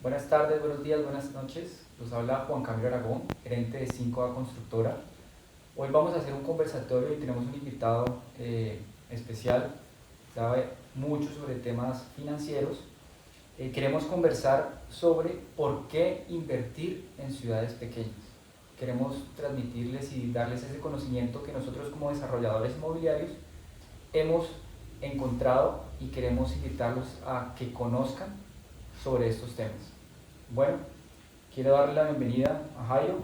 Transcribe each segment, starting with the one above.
Buenas tardes, buenos días, buenas noches. Los habla Juan Camilo Aragón, gerente de 5A Constructora. Hoy vamos a hacer un conversatorio y tenemos un invitado especial, sabe mucho sobre temas financieros. Queremos conversar sobre por qué invertir en ciudades pequeñas. Queremos transmitirles y darles ese conocimiento que nosotros como desarrolladores inmobiliarios hemos encontrado y queremos invitarlos a que conozcan sobre estos temas. Bueno, quiero darle la bienvenida a Jairo.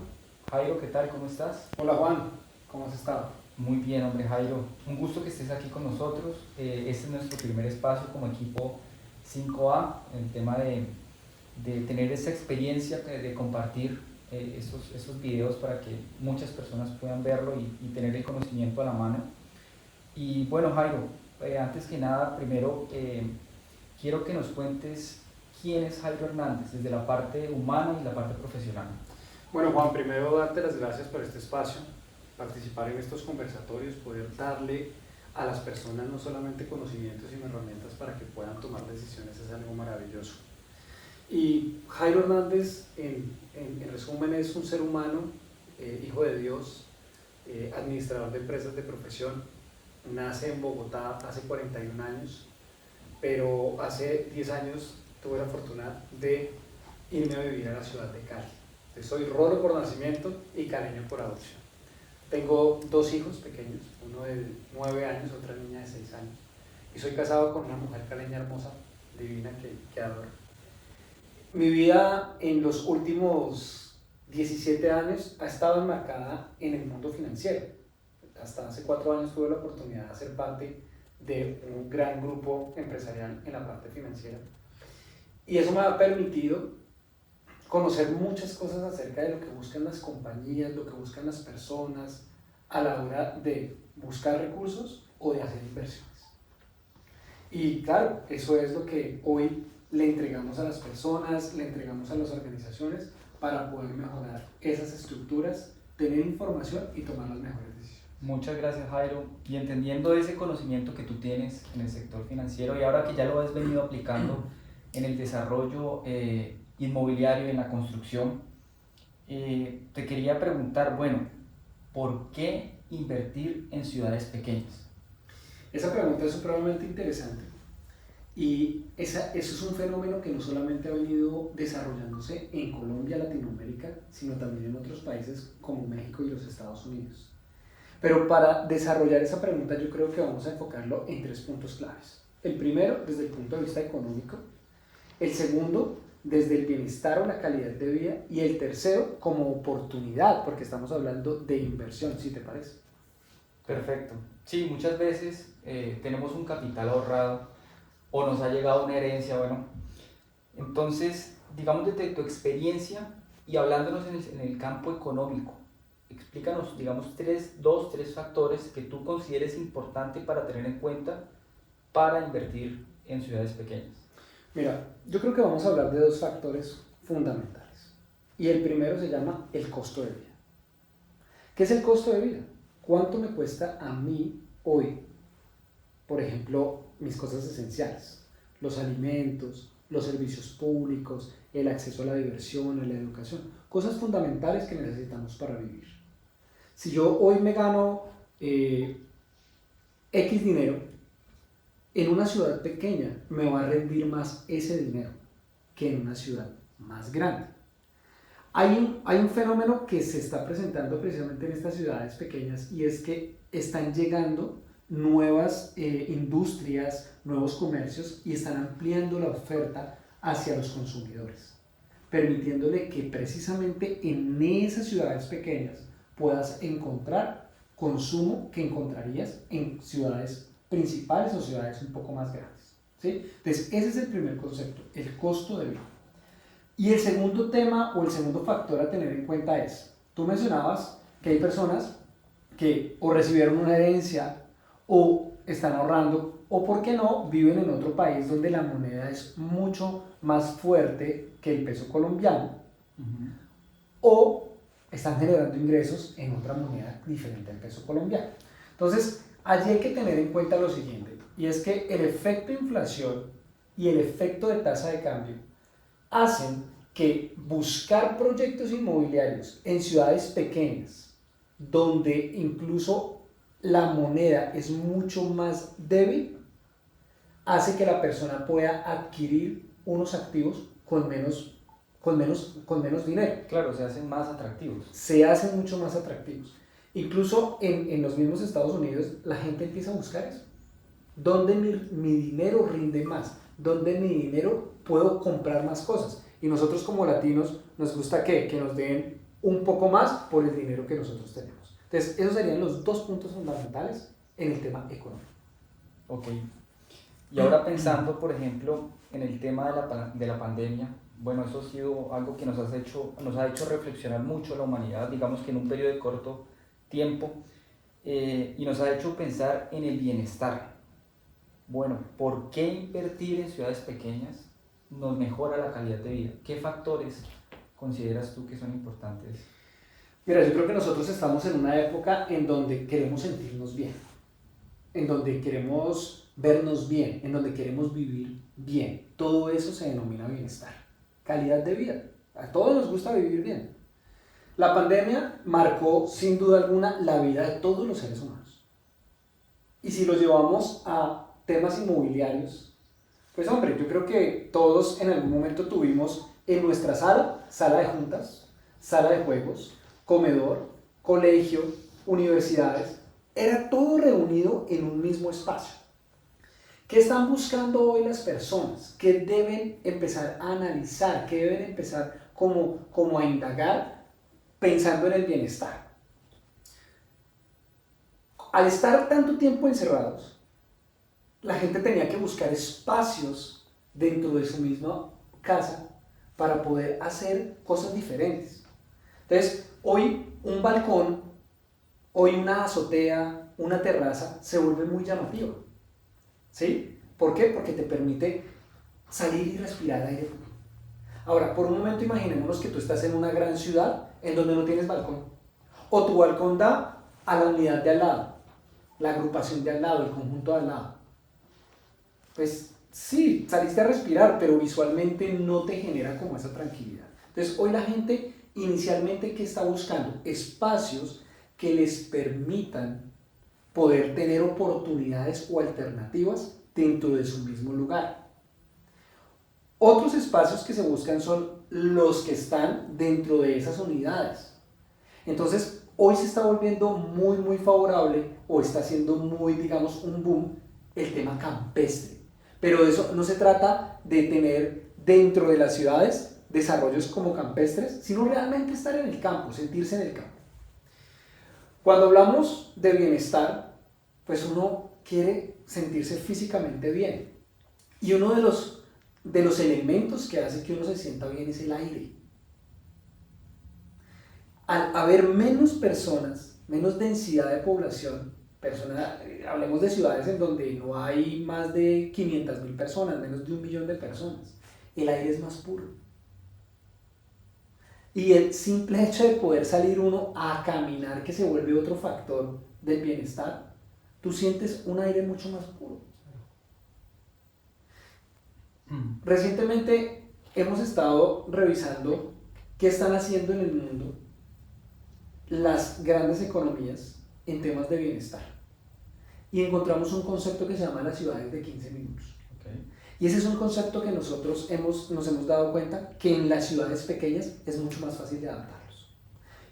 Jairo, ¿qué tal? ¿Cómo estás? Hola Juan, ¿cómo has estado? Muy bien, hombre, Jairo. Un gusto que estés aquí con nosotros. Este es nuestro primer espacio como equipo 5A, en el tema de tener esa experiencia, de compartir esos videos para que muchas personas puedan verlo y tener el conocimiento a la mano. Y bueno, Jairo, antes que nada, primero quiero que nos cuentes quién es Jairo Hernández, desde la parte humana y la parte profesional. Bueno Juan, primero darte las gracias por este espacio, participar en estos conversatorios, poder darle a las personas no solamente conocimientos sino herramientas para que puedan tomar decisiones, es algo maravilloso. Y Jairo Hernández, en resumen, es un ser humano, hijo de Dios, administrador de empresas de profesión. Nace en Bogotá hace 41 años, pero hace 10 años tuve la fortuna de irme a vivir a la ciudad de Cali. Soy rolo por nacimiento y caleño por adopción. Tengo dos hijos pequeños, uno de 9 años, otra niña de 6 años. Y soy casado con una mujer caleña hermosa, divina, que adoro. Mi vida en los últimos 17 años ha estado enmarcada en el mundo financiero. Hasta hace 4 años tuve la oportunidad de ser parte de un gran grupo empresarial en la parte financiera. Y eso me ha permitido conocer muchas cosas acerca de lo que buscan las compañías, lo que buscan las personas a la hora de buscar recursos o de hacer inversiones. Y claro, eso es lo que hoy le entregamos a las personas, le entregamos a las organizaciones para poder mejorar esas estructuras, tener información y tomar las mejores decisiones. Muchas gracias, Jairo. Y entendiendo ese conocimiento que tú tienes en el sector financiero y ahora que ya lo has venido aplicando en el desarrollo inmobiliario y en la construcción, te quería preguntar, bueno, ¿por qué invertir en ciudades pequeñas? Esa pregunta es supremamente interesante y eso es un fenómeno que no solamente ha venido desarrollándose en Colombia, Latinoamérica, sino también en otros países como México y los Estados Unidos. Pero para desarrollar esa pregunta yo creo que vamos a enfocarlo en 3 puntos claves. El primero, desde el punto de vista económico. El segundo, desde el bienestar o la calidad de vida. Y el tercero, como oportunidad, porque estamos hablando de inversión, ¿sí te parece? Perfecto. Sí, muchas veces tenemos un capital ahorrado o nos ha llegado una herencia, bueno. Entonces, digamos desde tu experiencia y hablándonos en el campo económico, explícanos, digamos, 3 factores que tú consideres importante para tener en cuenta para invertir en ciudades pequeñas. Mira, yo creo que vamos a hablar de 2 factores fundamentales. Y el primero se llama el costo de vida. ¿Qué es el costo de vida? ¿Cuánto me cuesta a mí hoy, por ejemplo, mis cosas esenciales? Los alimentos, los servicios públicos, el acceso a la diversión, a la educación. Cosas fundamentales que necesitamos para vivir. Si yo hoy me gano X dinero, en una ciudad pequeña me va a rendir más ese dinero que en una ciudad más grande. Hay un fenómeno que se está presentando precisamente en estas ciudades pequeñas y es que están llegando nuevas industrias, nuevos comercios y están ampliando la oferta hacia los consumidores, permitiéndole que precisamente en esas ciudades pequeñas puedas encontrar consumo que encontrarías en ciudades principales o ciudades un poco más grandes, ¿sí? Entonces ese es el primer concepto, el costo de vida. Y el segundo tema o el segundo factor a tener en cuenta es, tú mencionabas que hay personas que o recibieron una herencia o están ahorrando o, por qué no, viven en otro país donde la moneda es mucho más fuerte que el peso colombiano, o están generando ingresos en otra moneda diferente al peso colombiano. Entonces, allí hay que tener en cuenta lo siguiente, y es que el efecto inflación y el efecto de tasa de cambio hacen que buscar proyectos inmobiliarios en ciudades pequeñas, donde incluso la moneda es mucho más débil, hace que la persona pueda adquirir unos activos con menos dinero. Claro, se hacen más atractivos. Se hacen mucho más atractivos. Incluso en los mismos Estados Unidos, la gente empieza a buscar eso. ¿Dónde mi dinero rinde más? ¿Dónde mi dinero puedo comprar más cosas? Y nosotros como latinos nos gusta que nos den un poco más por el dinero que nosotros tenemos. Entonces, esos serían los dos puntos fundamentales en el tema económico. Ok. Y ahora pensando, por ejemplo, en el tema de la pandemia, bueno, eso ha sido algo que nos ha hecho reflexionar mucho a la humanidad, digamos que en un periodo de corto tiempo, y nos ha hecho pensar en el bienestar. Bueno, ¿por qué invertir en ciudades pequeñas nos mejora la calidad de vida? ¿Qué factores consideras tú que son importantes? Mira, yo creo que nosotros estamos en una época en donde queremos sentirnos bien, en donde queremos vernos bien, en donde queremos vivir bien. Todo eso se denomina bienestar, calidad de vida. A todos nos gusta vivir bien. La pandemia marcó sin duda alguna la vida de todos los seres humanos. Y si lo llevamos a temas inmobiliarios, pues hombre, yo creo que todos en algún momento tuvimos en nuestra sala de juntas, sala de juegos, comedor, colegio, universidades, era todo reunido en un mismo espacio. ¿Qué están buscando hoy las personas? ¿Qué deben empezar a analizar? ¿Qué deben empezar como a indagar pensando en el bienestar? Al estar tanto tiempo encerrados, la gente tenía que buscar espacios dentro de su misma casa para poder hacer cosas diferentes. Entonces, hoy un balcón, hoy una azotea, una terraza se vuelve muy llamativa. ¿Sí? ¿Por qué? Porque te permite salir y respirar aire puro. Ahora, por un momento imaginémonos que tú estás en una gran ciudad en donde no tienes balcón. O tu balcón da a la unidad de al lado, la agrupación de al lado, el conjunto de al lado. Pues sí, saliste a respirar, pero visualmente no te genera como esa tranquilidad. Entonces, hoy la gente inicialmente, ¿qué está buscando? Espacios que les permitan poder tener oportunidades o alternativas dentro de su mismo lugar. Otros espacios que se buscan son los que están dentro de esas unidades. Entonces, hoy se está volviendo muy, muy favorable o está siendo muy, digamos, un boom el tema campestre. Pero eso no se trata de tener dentro de las ciudades desarrollos como campestres, sino realmente estar en el campo, sentirse en el campo. Cuando hablamos de bienestar, pues uno quiere sentirse físicamente bien. Y uno de los elementos que hace que uno se sienta bien es el aire. Al haber menos personas, menos densidad de población, hablemos de ciudades en donde no hay más de 500.000 personas, menos de 1 millón de personas, el aire es más puro. Y el simple hecho de poder salir uno a caminar, que se vuelve otro factor del bienestar, tú sientes un aire mucho más puro. Recientemente hemos estado revisando qué están haciendo en el mundo las grandes economías en temas de bienestar. Y encontramos un concepto que se llama las ciudades de 15 minutos. Okay. Y ese es un concepto que nosotros nos hemos dado cuenta que en las ciudades pequeñas es mucho más fácil de adaptarlos.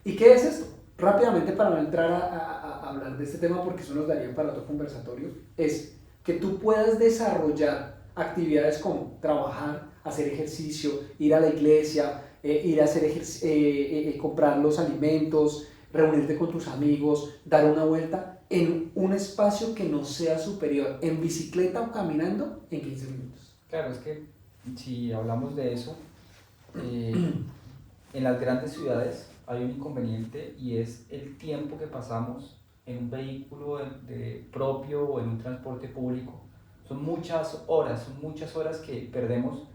¿Y qué es esto? Rápidamente, para no entrar a hablar de este tema, porque eso nos daría para otro conversatorio, es que tú puedas desarrollar actividades como trabajar, hacer ejercicio, ir a la iglesia, ir a hacer comprar los alimentos, reunirte con tus amigos, dar una vuelta en un espacio que no sea superior, en bicicleta o caminando, en 15 minutos. Claro, es que si hablamos de eso, en las grandes ciudades hay un inconveniente y es el tiempo que pasamos en un vehículo propio o en un transporte público. Son muchas horas que perdemos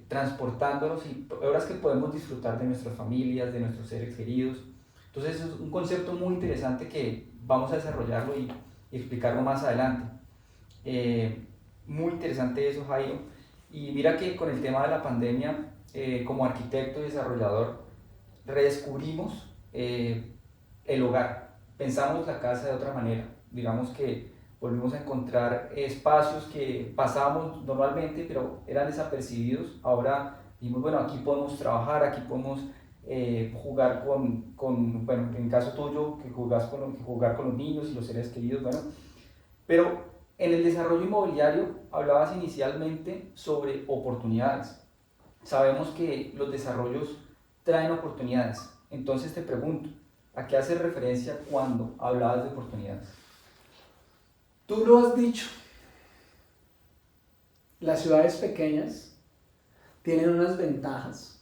transportándonos y horas que podemos disfrutar de nuestras familias, de nuestros seres queridos. Entonces es un concepto muy interesante que vamos a desarrollarlo y explicarlo más adelante. Muy interesante eso, Jairo. Y mira que con el tema de la pandemia, como arquitecto y desarrollador, redescubrimos el hogar. Pensamos la casa de otra manera. Digamos que volvimos a encontrar espacios que pasábamos normalmente, pero eran desapercibidos. Ahora dijimos, bueno, aquí podemos trabajar, aquí podemos jugar bueno, en el caso tuyo, que jugar con los niños y los seres queridos, bueno, pero en el desarrollo inmobiliario hablabas inicialmente sobre oportunidades. Sabemos que los desarrollos traen oportunidades. Entonces te pregunto, ¿a qué haces referencia cuando hablabas de oportunidades? Tú lo has dicho, las ciudades pequeñas tienen unas ventajas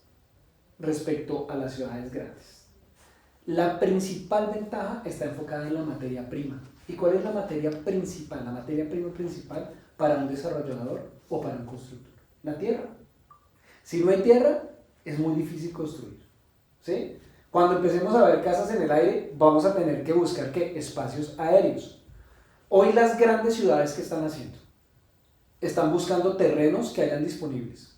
respecto a las ciudades grandes. La principal ventaja está enfocada en la materia prima. ¿Y cuál es la materia principal? La materia prima principal para un desarrollador o para un constructor. La tierra. Si no hay tierra, es muy difícil construir. ¿Sí? Cuando empecemos a ver casas en el aire, vamos a tener que buscar ¿qué? Espacios aéreos. Hoy las grandes ciudades que están haciendo, están buscando terrenos que hayan disponibles.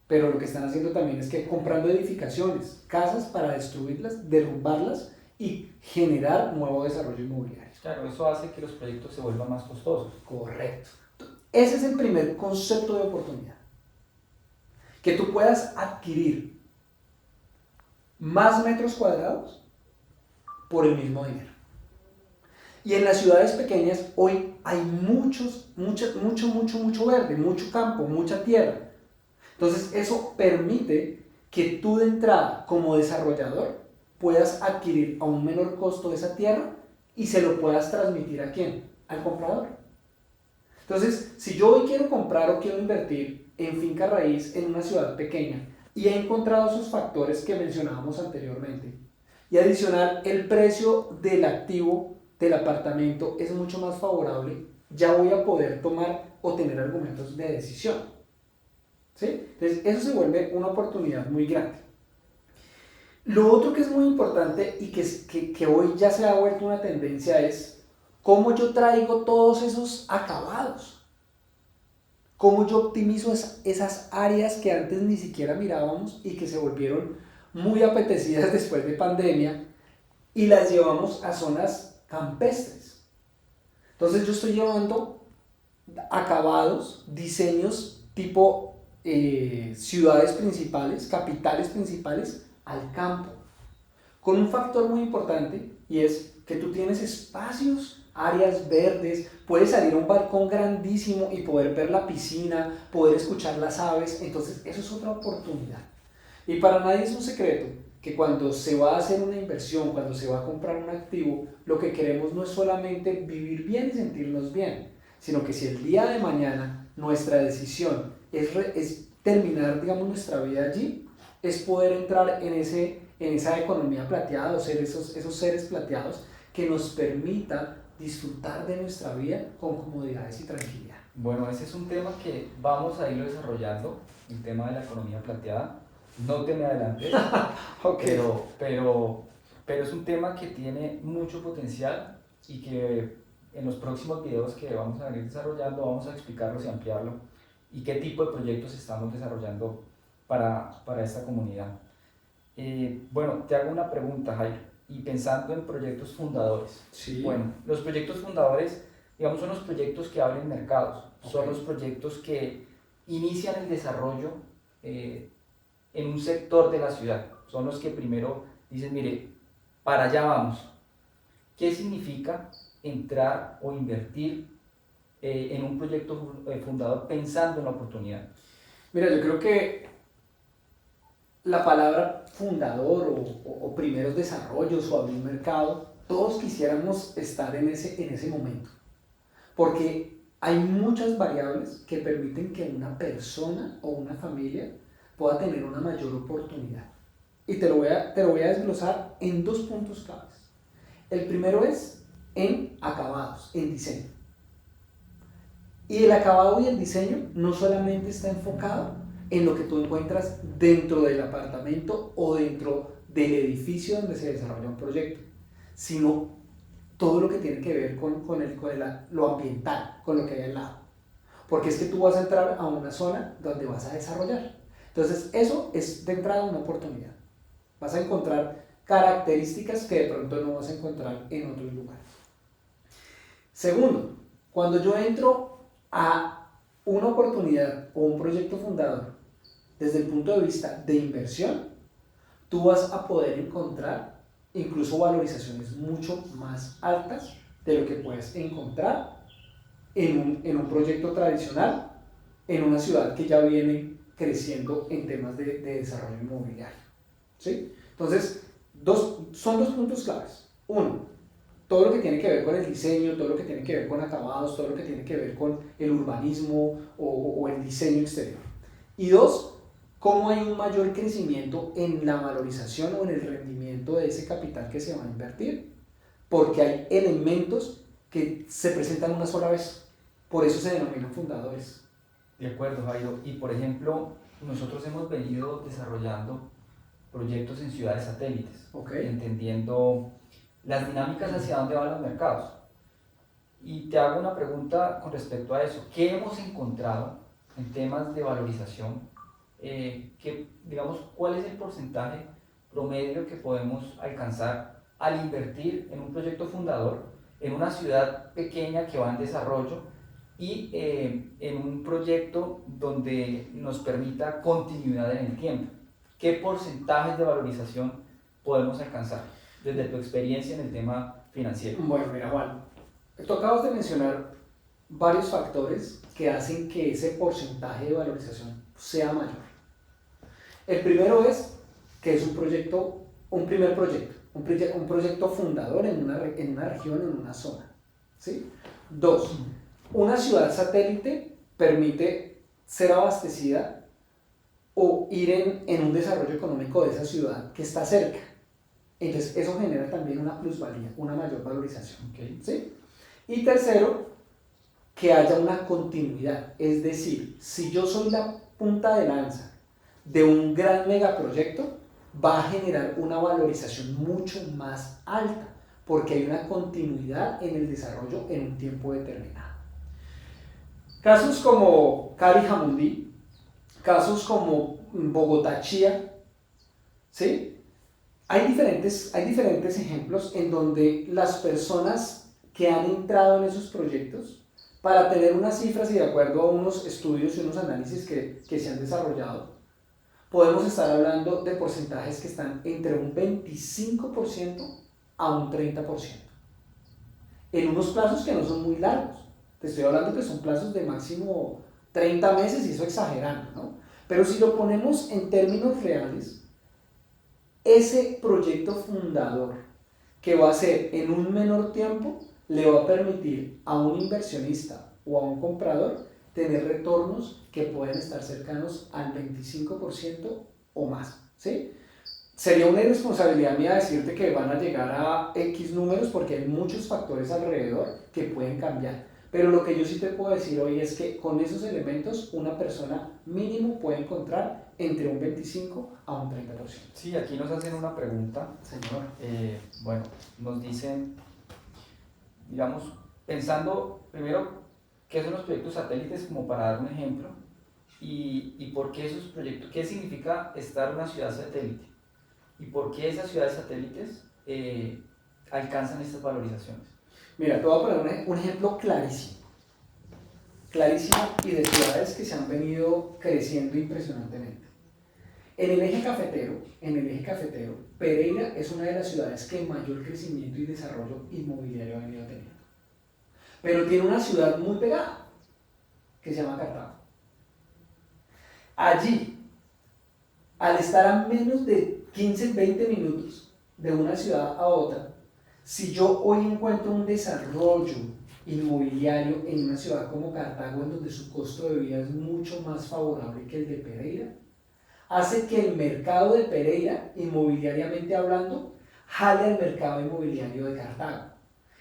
Pero lo que están haciendo también es que comprando edificaciones, casas para destruirlas, derrumbarlas y generar nuevo desarrollo inmobiliario. Claro, eso hace que los proyectos se vuelvan más costosos. Correcto. Ese es el primer concepto de oportunidad. Que tú puedas adquirir más metros cuadrados por el mismo dinero. Y en las ciudades pequeñas hoy hay mucho verde, mucho campo, mucha tierra. Entonces eso permite que tú de entrada como desarrollador puedas adquirir a un menor costo esa tierra y se lo puedas transmitir ¿a quién? Al comprador. Entonces, si yo hoy quiero comprar o quiero invertir en finca raíz en una ciudad pequeña y he encontrado esos factores que mencionábamos anteriormente y adicional el precio del activo del apartamento es mucho más favorable, ya voy a poder tomar o tener argumentos de decisión. ¿Sí? Entonces eso se vuelve una oportunidad muy grande. Lo otro que es muy importante y que hoy ya se ha vuelto una tendencia es cómo yo traigo todos esos acabados, cómo yo optimizo esas áreas que antes ni siquiera mirábamos y que se volvieron muy apetecidas después de pandemia y las llevamos a zonas campestres. Entonces yo estoy llevando acabados, diseños tipo ciudades principales, capitales principales al campo, con un factor muy importante y es que tú tienes espacios, áreas verdes, puedes salir a un balcón grandísimo y poder ver la piscina, poder escuchar las aves, entonces eso es otra oportunidad. Y para nadie es un secreto que cuando se va a hacer una inversión, cuando se va a comprar un activo, lo que queremos no es solamente vivir bien y sentirnos bien, sino que si el día de mañana nuestra decisión es terminar, digamos, nuestra vida allí, es poder entrar en esa economía plateada o ser esos seres plateados que nos permita disfrutar de nuestra vida con comodidades y tranquilidad. Bueno, ese es un tema que vamos a irlo desarrollando, el tema de la economía plateada. No te me adelantes, Okay. pero es un tema que tiene mucho potencial y que en los próximos videos que vamos a venir desarrollando vamos a explicarlos y ampliarlo y qué tipo de proyectos estamos desarrollando para esta comunidad. Bueno, te hago una pregunta, Jairo, y pensando en proyectos fundadores. Sí. Bueno, los proyectos fundadores, digamos, son los proyectos que abren mercados, son Okay. los proyectos que inician el desarrollo en un sector de la ciudad, son los que primero dicen, mire, para allá vamos. ¿Qué significa entrar o invertir en un proyecto fundador pensando en la oportunidad? Mira, yo creo que la palabra fundador o primeros desarrollos o abrir mercado, todos quisiéramos estar en ese momento, porque hay muchas variables que permiten que una persona o una familia pueda tener una mayor oportunidad. Y te lo voy a desglosar en dos puntos claves. El primero es en acabados, en diseño. Y el acabado y el diseño no solamente está enfocado en lo que tú encuentras dentro del apartamento o dentro del edificio donde se desarrolla un proyecto, sino todo lo que tiene que ver con lo ambiental, con lo que hay al lado. porque es que tú vas a entrar a una zona donde vas a desarrollar. Entonces, eso es de entrada una oportunidad. Vas a encontrar características que de pronto no vas a encontrar en otros lugares. Segundo, cuando yo entro a una oportunidad o un proyecto fundador desde el punto de vista de inversión, tú vas a poder encontrar incluso valorizaciones mucho más altas de lo que puedes encontrar en un proyecto tradicional, en una ciudad que ya viene creciendo en temas de desarrollo inmobiliario. ¿Sí? Entonces, son dos puntos claves. Uno, todo lo que tiene que ver con el diseño, todo lo que tiene que ver con acabados, todo lo que tiene que ver con el urbanismo o el diseño exterior. Y dos, cómo hay un mayor crecimiento en la valorización o en el rendimiento de ese capital que se va a invertir, porque hay elementos que se presentan una sola vez, por eso se denominan fundadores. De acuerdo, Jairo. Y por ejemplo, nosotros hemos venido desarrollando proyectos en ciudades satélites, Okay. entendiendo las dinámicas hacia dónde van los mercados. Y te hago una pregunta con respecto a eso. ¿Qué hemos encontrado en temas de valorización? Digamos, ¿cuál es el porcentaje promedio que podemos alcanzar al invertir en un proyecto fundador, en una ciudad pequeña que va en desarrollo y en un proyecto donde nos permita continuidad en el tiempo? ¿Qué porcentajes de valorización podemos alcanzar desde tu experiencia en el tema financiero? Bueno, mira, Juan, tú acabas de mencionar varios factores que hacen que ese porcentaje de valorización sea mayor. El primero es que es un primer proyecto, un proyecto fundador en una región, en una zona. ¿Sí? Dos, una ciudad satélite permite ser abastecida o ir en un desarrollo económico de esa ciudad que está cerca. Entonces, eso genera también una plusvalía, una mayor valorización. Okay. ¿Sí? Y tercero, que haya una continuidad. Es decir, si yo soy la punta de lanza de un gran megaproyecto, va a generar una valorización mucho más alta, porque hay una continuidad en el desarrollo en un tiempo determinado. Casos como Cali Jamundí, casos como Bogotá Chía, ¿sí? Hay diferentes ejemplos en donde las personas que han entrado en esos proyectos, para tener unas cifras y de acuerdo a unos estudios y unos análisis que se han desarrollado, podemos estar hablando de porcentajes que están entre un 25% a un 30%. En unos plazos que no son muy largos. Te estoy hablando que son plazos de máximo 30 meses y eso exagerando, ¿no? Pero si lo ponemos en términos reales, ese proyecto fundador que va a ser en un menor tiempo le va a permitir a un inversionista o a un comprador tener retornos que pueden estar cercanos al 25% o más, ¿sí? Sería una irresponsabilidad mía decirte que van a llegar a X números porque hay muchos factores alrededor que pueden cambiar. Pero lo que yo sí te puedo decir hoy es que con esos elementos una persona mínimo puede encontrar entre un 25 a un 30%. Sí, aquí nos hacen una pregunta. Señor. Bueno, nos dicen, digamos, pensando primero qué son los proyectos satélites, como para dar un ejemplo, y por qué esos proyectos, qué significa estar en una ciudad satélite, y por qué esas ciudades satélites alcanzan estas valorizaciones. Mira, te voy a poner un ejemplo clarísimo y de ciudades que se han venido creciendo impresionantemente. En el eje cafetero, Pereira es una de las ciudades que mayor crecimiento y desarrollo inmobiliario ha venido teniendo. Pero tiene una ciudad muy pegada, que se llama Cartago. Allí, al estar a menos de 15-20 minutos de una ciudad a otra, si yo hoy encuentro un desarrollo inmobiliario en una ciudad como Cartago, en donde su costo de vida es mucho más favorable que el de Pereira, hace que el mercado de Pereira, inmobiliariamente hablando, jale al mercado inmobiliario de Cartago.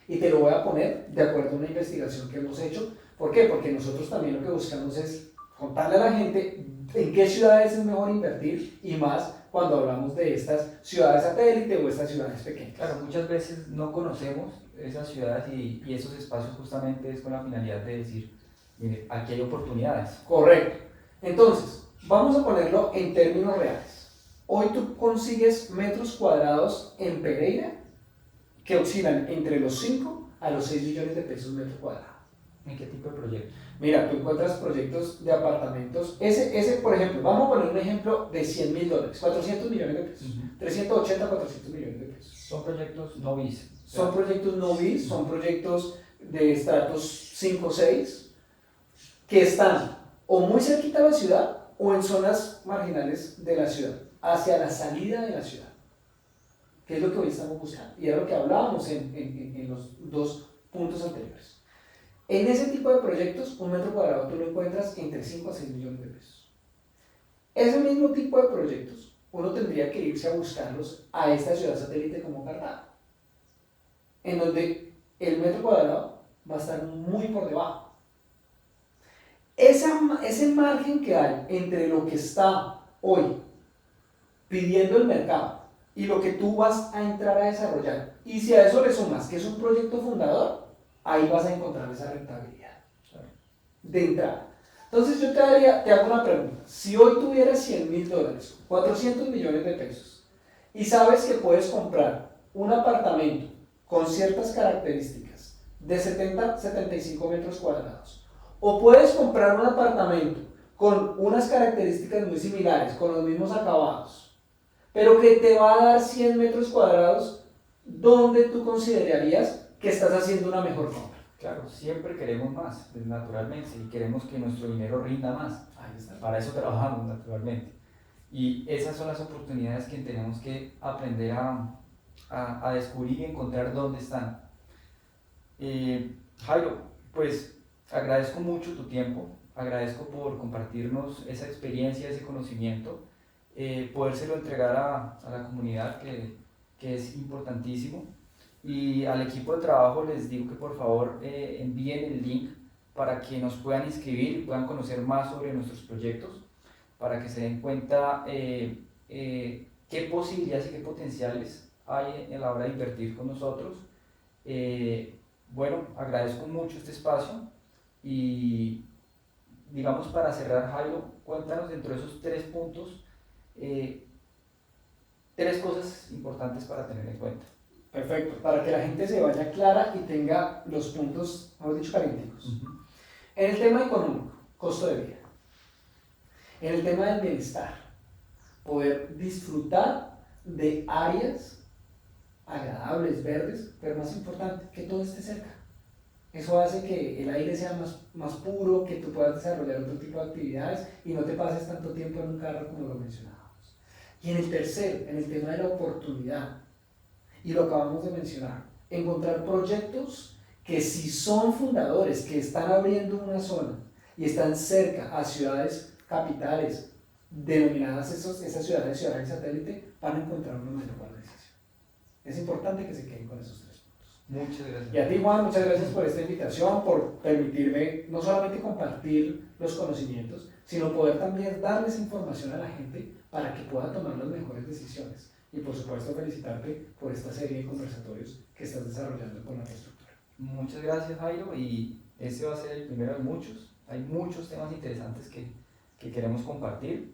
Y te lo voy a poner de acuerdo a una investigación que hemos hecho. ¿Por qué? Porque nosotros también lo que buscamos es contarle a la gente en qué ciudades es mejor invertir, y más cuando hablamos de estas ciudades satélite o estas ciudades pequeñas. Claro, muchas veces no conocemos esas ciudades y esos espacios, justamente es con la finalidad de decir mire, aquí hay oportunidades. Correcto. Entonces, vamos a ponerlo en términos reales. Hoy tú consigues metros cuadrados en Pereira que oscilan entre los 5 a los 6 millones de pesos metro cuadrado. ¿En qué tipo de proyecto? Mira, tú encuentras proyectos de apartamentos. Ese, por ejemplo, vamos a poner un ejemplo de $100.000, 400 millones de pesos. 380, 400 millones de pesos. Son proyectos no bis. Son proyectos no bis, son proyectos de estratos 5 o 6 que están o muy cerquita de la ciudad o en zonas marginales de la ciudad, hacia la salida de la ciudad, que es lo que hoy estamos buscando. Y era lo que hablábamos en los dos puntos anteriores. En ese tipo de proyectos, un metro cuadrado tú lo encuentras entre 5 a 6 millones de pesos. Ese mismo tipo de proyectos, uno tendría que irse a buscarlos a esta ciudad satélite como Cartago, en donde el metro cuadrado va a estar muy por debajo. Ese margen que hay entre lo que está hoy pidiendo el mercado y lo que tú vas a entrar a desarrollar, y si a eso le sumas que es un proyecto fundador, ahí vas a encontrar esa rentabilidad de entrada. Entonces yo te hago una pregunta. Si hoy tuvieras $100.000, 400 millones de pesos, y sabes que puedes comprar un apartamento con ciertas características de 70, 75 metros cuadrados, o puedes comprar un apartamento con unas características muy similares, con los mismos acabados, pero que te va a dar 100 metros cuadrados, ¿dónde tú considerarías que estás haciendo una mejor compra? Claro, siempre queremos más, pues, naturalmente, y queremos que nuestro dinero rinda más. Ahí está. Para eso trabajamos, naturalmente. Y esas son las oportunidades que tenemos que aprender a descubrir y encontrar dónde están. Jairo, pues agradezco mucho tu tiempo, agradezco por compartirnos esa experiencia, ese conocimiento, podérselo entregar a la comunidad que es importantísimo. Y al equipo de trabajo les digo que por favor envíen el link para que nos puedan inscribir y puedan conocer más sobre nuestros proyectos, para que se den cuenta qué posibilidades y qué potenciales hay en la hora de invertir con nosotros. Bueno, agradezco mucho este espacio y digamos para cerrar, Jairo, cuéntanos dentro de esos 3 puntos 3 cosas importantes para tener en cuenta. Perfecto, para que la gente se vaya clara y tenga los puntos, hemos dicho, calienticos. En el tema económico, costo de vida. En el tema del bienestar, poder disfrutar de áreas agradables, verdes, pero más importante, que todo esté cerca. Eso hace que el aire sea más puro, que tú puedas desarrollar otro tipo de actividades y no te pases tanto tiempo en un carro como lo mencionábamos. Y en el tercero, en el tema de la oportunidad, y lo acabamos de mencionar, encontrar proyectos que si son fundadores, que están abriendo una zona y están cerca a ciudades capitales, denominadas esas ciudades satélite, van a encontrar una mejor valorización. Es importante que se queden con esos 3 puntos. Muchas gracias. Y a ti, Juan, muchas gracias por esta invitación, por permitirme no solamente compartir los conocimientos, sino poder también darles información a la gente para que pueda tomar las mejores decisiones. Y por supuesto felicitarte por esta serie de conversatorios que estás desarrollando con la constructora. Muchas gracias, Jairo, y este va a ser el primero de muchos. Hay muchos temas interesantes que queremos compartir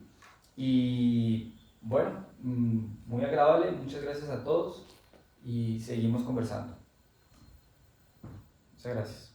y bueno, muy agradable, muchas gracias a todos y seguimos conversando. Muchas gracias.